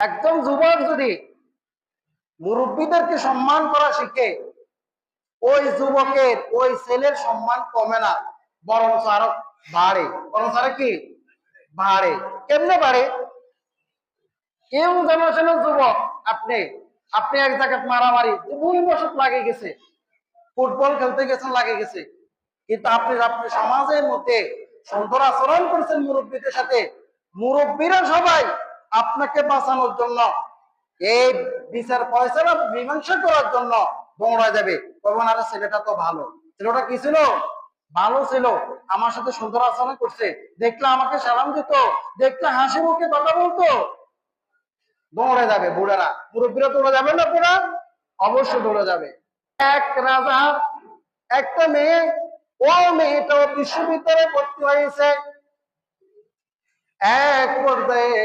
একজন যুবক যদি মুরব্বীদেরকে সম্মান করা শিখে, ওই যুবকের ওই ছেলের সম্মান কমে না, বরং আরো বাড়ে। বরং আরো কি বাড়ে? কেমনে বাড়ে? কেউ যেন যুবক, আপনি আপনি এক জায়গায় মারামারি ভুলবশত লাগে গেছে, ফুটবল খেলতে গেছেন লাগে গেছে, কিন্তু আপনি আপনি সমাজের মধ্যে সুন্দর আচরণ করছেন মুরব্বীদের সাথে, মুরব্বীরা সবাই আপনাকে বাঁচানোর জন্য, এই বিচার ফয়সালা মীমাংসা করার জন্য দৌড়া যাবে। তখন আরে ছেলেটা তো ভালো, ছেলেটা কি ছিল? ভালো ছিল, আমার সাথে সুন্দর আচরণ করছে, দেখলে আমাকে সালাম দিত, দেখলে হাসি মুখে কথা বলতো, দৌড়ে যাবে বুড়ারা। মুরব্বীরা দৌড়ে যাবে না? বুড়া অবশ্যই দৌড়ে যাবে। এক রাজা একটা মেয়ে, ও মেয়েটাও বিশ্ববিদ্যালয়ে ভর্তি হয়েছে। এক পর্যায়ে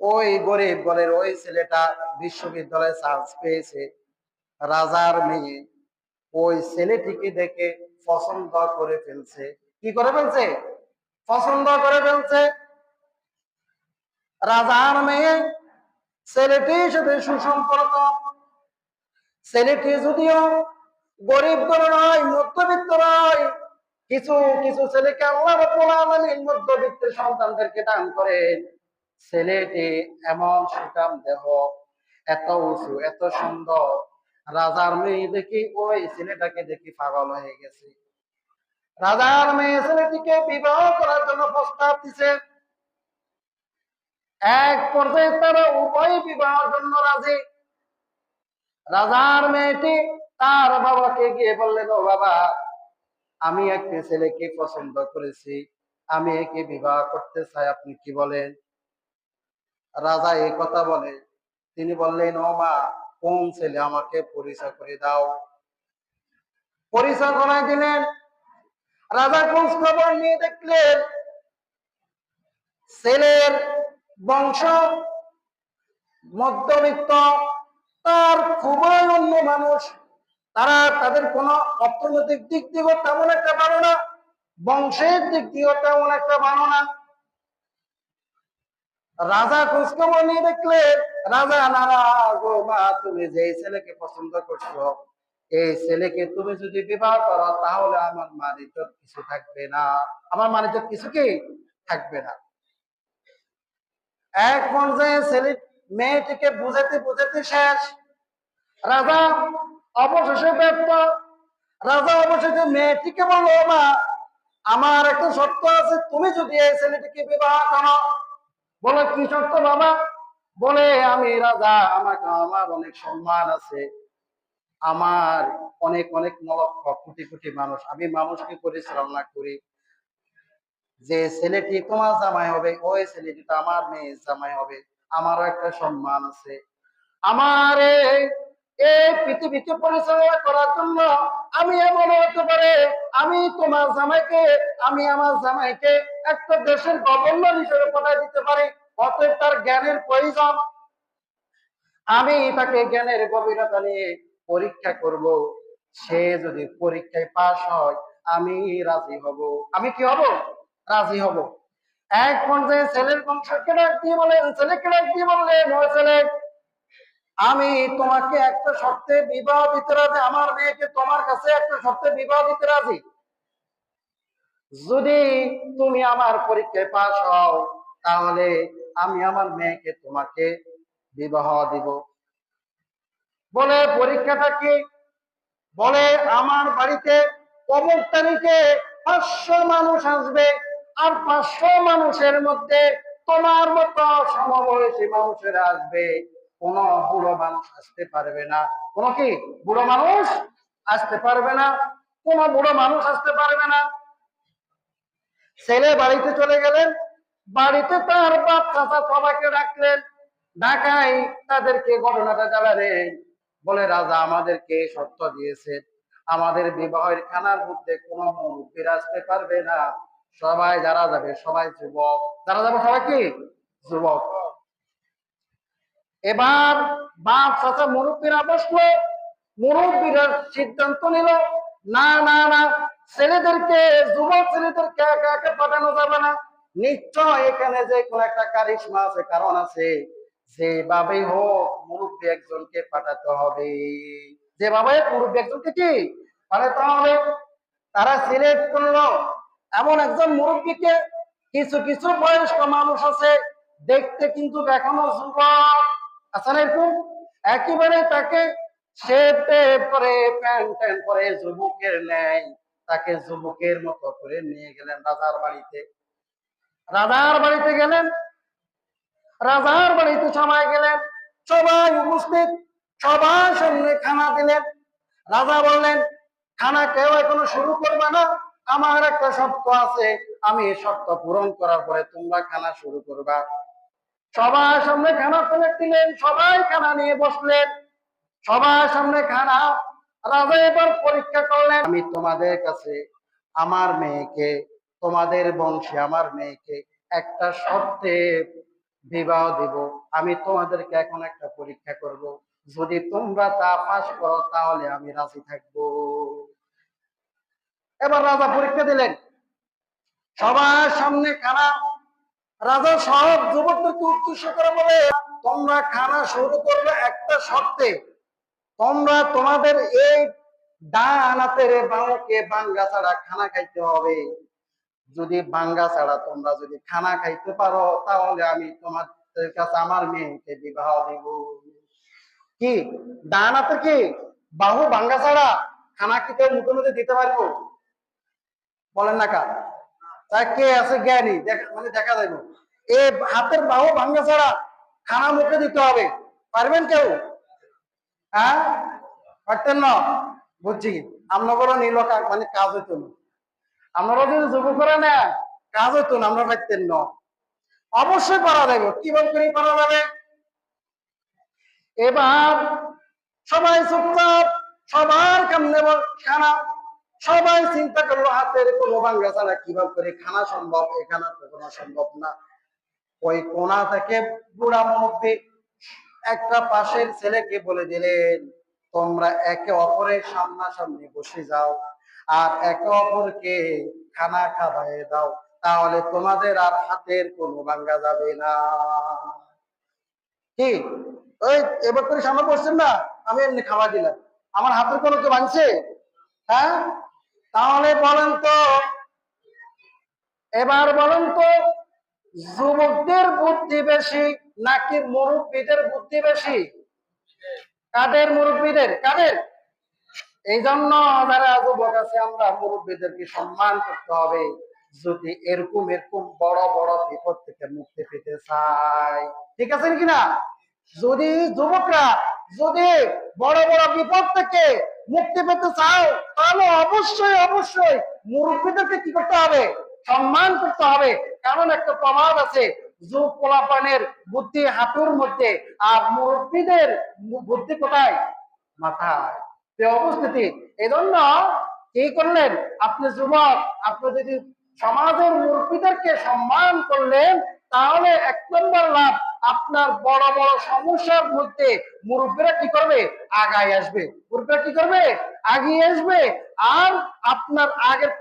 ওই গরিব ঘরের ওই ছেলেটা বিশ্ববিদ্যালয়ে চান্স পেয়েছে। রাজার মেয়ে ওই ছেলেটিকে দেখে পছন্দ করে ফেলছে। কি করে ফেলছে? পছন্দ করে ফেলছে। রাজার মেয়ে ছেলেটির সাথে সুসম্পর্ক। ছেলেটি যদিও গরিব ঘর নয়, মধ্যবিত্ত নয়, কিছু কিছু ছেলেকে আল্লাহ রাব্বুল আলামিন মধ্যবিত্তের সন্তানদেরকে দান করেন। ছেলেটি এমন সুঠাম দেহ, এত উঁচু, এত সুন্দর, রাজার মেয়ে দেখি ওই ছেলেটাকে দেখি পাগল হয়ে গেছে। রাজার মেয়ে ছেলেটিকে বিবাহ করার জন্য প্রস্তাব দিছে। এক পর্যায়ে তারা উভয় বিবাহের জন্য রাজি। রাজার মেয়েটি তার বাবাকে গিয়ে বললেন, ও বাবা, আমি একটা ছেলেকে পছন্দ করেছি, আমি একে বিবাহ করতে চাই, আপনি কি বলেন? রাজা এই কথা বলে, তিনি বললেন, ও মা, কোন ছেলে, আমাকে পরিচয় করে দাও। পরিচয় করাই দিলেন। রাজা খোঁজ খবর নিয়ে দেখলেন ছেলের বংশ মধ্যবিত্ত, তার খুবই অন্য মানুষ, তাদের কোনো অর্থনৈতিক দিক দিয়েও তেমন একটা ভালো না, বংশের দিক দিয়েও তেমন একটা ভালো না। রাজা খোঁজখবর নিয়ে দেখলেন, রাজা নারাজ, ও মা, তুমি যে ছেলেকে পছন্দ করছো, এই ছেলেকে তুমি যদি বিবাহ করো তাহলে আমার মান ইজ্জত কিছু থাকবে না, আমার মান ইজ্জত কিছু কি থাকবে না। এক পর্যায়ে ছেলে মেয়েটিকে বুঝাতে বুঝাতে শেষ। রাজা অবশেষে ব্যর্থ। রাজা অবশেষে মেয়েটিকে বলল, মা, আমার একটা শর্ত আছে, তুমি যদি এই ছেলেটিকে বিবাহ করো। বলে, কি শর্ত বাবা? বলে, আমি রাজা, আমার অনেক সম্মান আছে, আমার অনেক অনেক লক্ষ কোটি কোটি মানুষ, আমি মানুষকে পরিচালনা করি, যে ছেলেটি তোমার জামাই হবে ওই ছেলেটি তো আমার মেয়ের জামাই হবে, আমারও একটা সম্মান আছে, আমার এই পৃথিবীকে পরিচালনা করার জন্য আমি এমন হতে পারে, আমি তোমার জামাইকে, আমি আমার জামাইকে একটা দেশের গভর্নর হিসেবে পাঠিয়ে দিতে পারি, অতএব তার জ্ঞানের প্রয়োজন, আমি তাকে জ্ঞানের গভীরতা নিয়ে পরীক্ষা করব, সে যদি পরীক্ষায় পাশ হয় আমি রাজি হব। আমি কি হব? রাজি হব। এক পর্যায়ে ছেলের বংশকে ডাক দিয়ে বলেন, ছেলেকে ডাক দিয়ে বললেন, ও ছেলে, আমি তোমাকে একটা শর্তে বিবাহ দিতে রাজি, আমার মেয়েকে তোমার কাছে একটা শর্তে বিবাহ দিতে রাজি, যদি তুমি আমার পরীক্ষায় পাশ হও তাহলে আমি আমার মেয়েকে তোমাকে বিবাহ দিব। বলে, পরীক্ষাটা কি? বলে, আমার বাড়িতে অমুক তারিখে 500 মানুষ আসবে, আর 500 মানুষের মধ্যে তোমার মতো সমবয়সী মানুষেরা আসবে, কোন বুড়ো মানুষ আসতে পারবে না। কোন কি বুড়ো মানুষ আসতে পারবে না, কোন বুড়ো মানুষ আসতে পারবে না। ছেলে বাড়িতে চলে গেলেন, বাড়িতে তার বাপ চাচা সবাইকে ডাকলেন, ঢাকায় তাদেরকে ঘটনাটা জানালেন। বলে, রাজা আমাদেরকে শর্ত দিয়েছে, আমাদের বিবাহের খানার মধ্যে কোনো মুরব্বীরা আসতে পারবে না, সবাই যারা যাবে সবাই যুবক, যারা যাবে সবাই কি যুবক। এবার বাপ চাচা মুরব্বীরা বসলো, মুরব্বীরা সিদ্ধান্ত নিল, না না না, ছেলেদেরকে, যুবক ছেলেদেরকে একা একা পাঠানো যাবে না, নিশ্চয় এখানে যে কোন একটা কারিশমা আছে, কারণ আছে। যেভাবেই হোক মুরব্বী একজনকে পাঠাতে হবে, যেভাবে মুরব্বী একজনকে কি পাঠাতে হবে। তারা সিলেক্ট করলো এমন একজন মুরব্বীকে। কিছু কিছু বয়স্ক মানুষ আছে, দেখতে কিন্তু এখনো যুবক আছে না এরকম, একেবারে তাকে শেভ টেভ করে প্যান্ট ট্যান্ট পরে যুবকের নেয়, তাকে যুবকের মতো করে নিয়ে গেলেন রাজার বাড়িতে। রাজার বাড়িতে গেলেন, রাজার বাড়িতে সবাই গেলেন, সবাই উপস্থিত, সবার সামনে খানা দিলেন। রাজা বললেন, খানা কেউ এখনো শুরু করবে না, আমার একটা শর্ত আছে, আমি এই শর্ত পূরণ করার পরে তোমরা খানা শুরু করবা। সবার সামনে খানা ফেলে দিলেন, সবাই খানা নিয়ে বসলেন, সবার সামনে খানা। রাজা এবার পরীক্ষা করলেন, আমি তোমাদের কাছে আমার মেয়েকে, তোমাদের বংশে আমার মেয়েকে একটা শর্তে বিবাহ দিব। আমি তোমাদেরকে এখন একটা পরীক্ষা করব, যদি তোমরা তা পাস করো তাহলে আমি রাজি থাকবো। এবার রাজা পরীক্ষা দিলেন, সবার সামনে খানা। রাজা সব যুবকদেরকে উদ্দেশ্য করে বলে, তোমরা খানা শুরু করবে একটা শর্তে, তোমরা তোমাদের এই ডান হাতের বাহুকে বাঙ্গা ছাড়া খানা খাইতে হবে। যদি বাঙ্গা ছাড়া তোমরা যদি খানা খাইতে পারো তাহলে আমি তোমাদের কাছে আমার মেয়েকে বিবাহ দিব। কি ডান হাতে কি বাহু বাঙ্গা ছাড়া খানা কি কেউ মুখে মুখে দিতে পারবো? বলেন না কার? তাই কে আছে জ্ঞানী, মানে দেখা যাবে এই হাতের বাহু ভাঙ্গা ছাড়া খানা মুখে দিতে হবে, পারবেন কেউ? হ্যাঁ, পারতেন না? বুঝছি, আমরা বলো নিল মানে কাজ হইতো না, আমরা যদি যুব করে না কাজ হইতো না, আমরা পারতেন না। অবশ্যই পারা যাবে, কিভাবে করে পারা যাবে? এবার সবাই চুপচাপ, সবার কামনে খানা। সবাই চিন্তা করলো হাতের কোনো ভাঙ্গা ছাড়া কিভাবে করে খানা সম্ভব, এখানে তো কোনো সম্ভব না। ওই কোনা থেকে বুড়া মুরব্বী একটা পাশের ছেলেকে বলে দিলেন, তোমরা একে অপরের সামনাসামনি বসে যাও আর একে অপরকে খানা খাওয়াই দাও, তাহলে তোমাদের আর হাতের কোনো ভাঙ্গা যাবে না। কি ওই এবার করে সামনে বসছেন না, আমি এমনি খাওয়া দিলাম, আমার হাতের কোনো কেউ ভাঙছে? হ্যাঁ, তাহলে বলেন তো, এবার বলেন তো, যুবকদের বুদ্ধি বেশি নাকি মুরব্বীদের বুদ্ধি বেশি? কাদের? মুরব্বীদের। কাদের? এই জন্য যারা যুবক আছে আমরা মুরব্বীদেরকে সম্মান করতে হবে, যদি এরকম এরকম বড় বড় বিপদ থেকে মুক্তি পেতে চাই। ঠিক আছে কিনা? যদি যুবকরা যদি বড় বড় বিপদ থেকে মুক্তি পেতে চাও তাহলে অবশ্যই অবশ্যই মুরব্বীদেরকে কি করতে হবে? সম্মান করতে হবে। কারণ একটা প্রবাদ আছে, যুব পোলাপানের বুদ্ধি হাঁটুর মধ্যে আর মুরব্বীদের বুদ্ধি কোথায়? মাথায়। অবস্থিতি। এই জন্য কি করলেন, আপনি যুবক, আপনি যদি সমাজের মুরব্বীদেরকে সম্মান করলেন তাহলে এক নম্বর লাভ, আপনার বড় বড় সমস্যার মধ্যে মুরব্বীরা কি করবে? আগায় আসবে। মুরব্বীরা কি করবে? আগিয়ে আসবে। আর আপনার আগের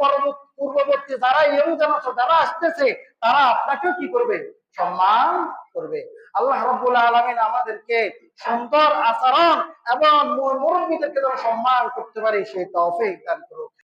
পূর্ববর্তী যারা ইয়ং জেনারেশন যারা আসতেছে তারা আপনাকেও কি করবে? সম্মান করবে। আল্লাহ রাব্বুল আলামিন আমাদেরকে সুন্দর আচরণ এবং মুরব্বীদেরকে যেন সম্মান করতে পারি সেই তৌফিক দান করুন।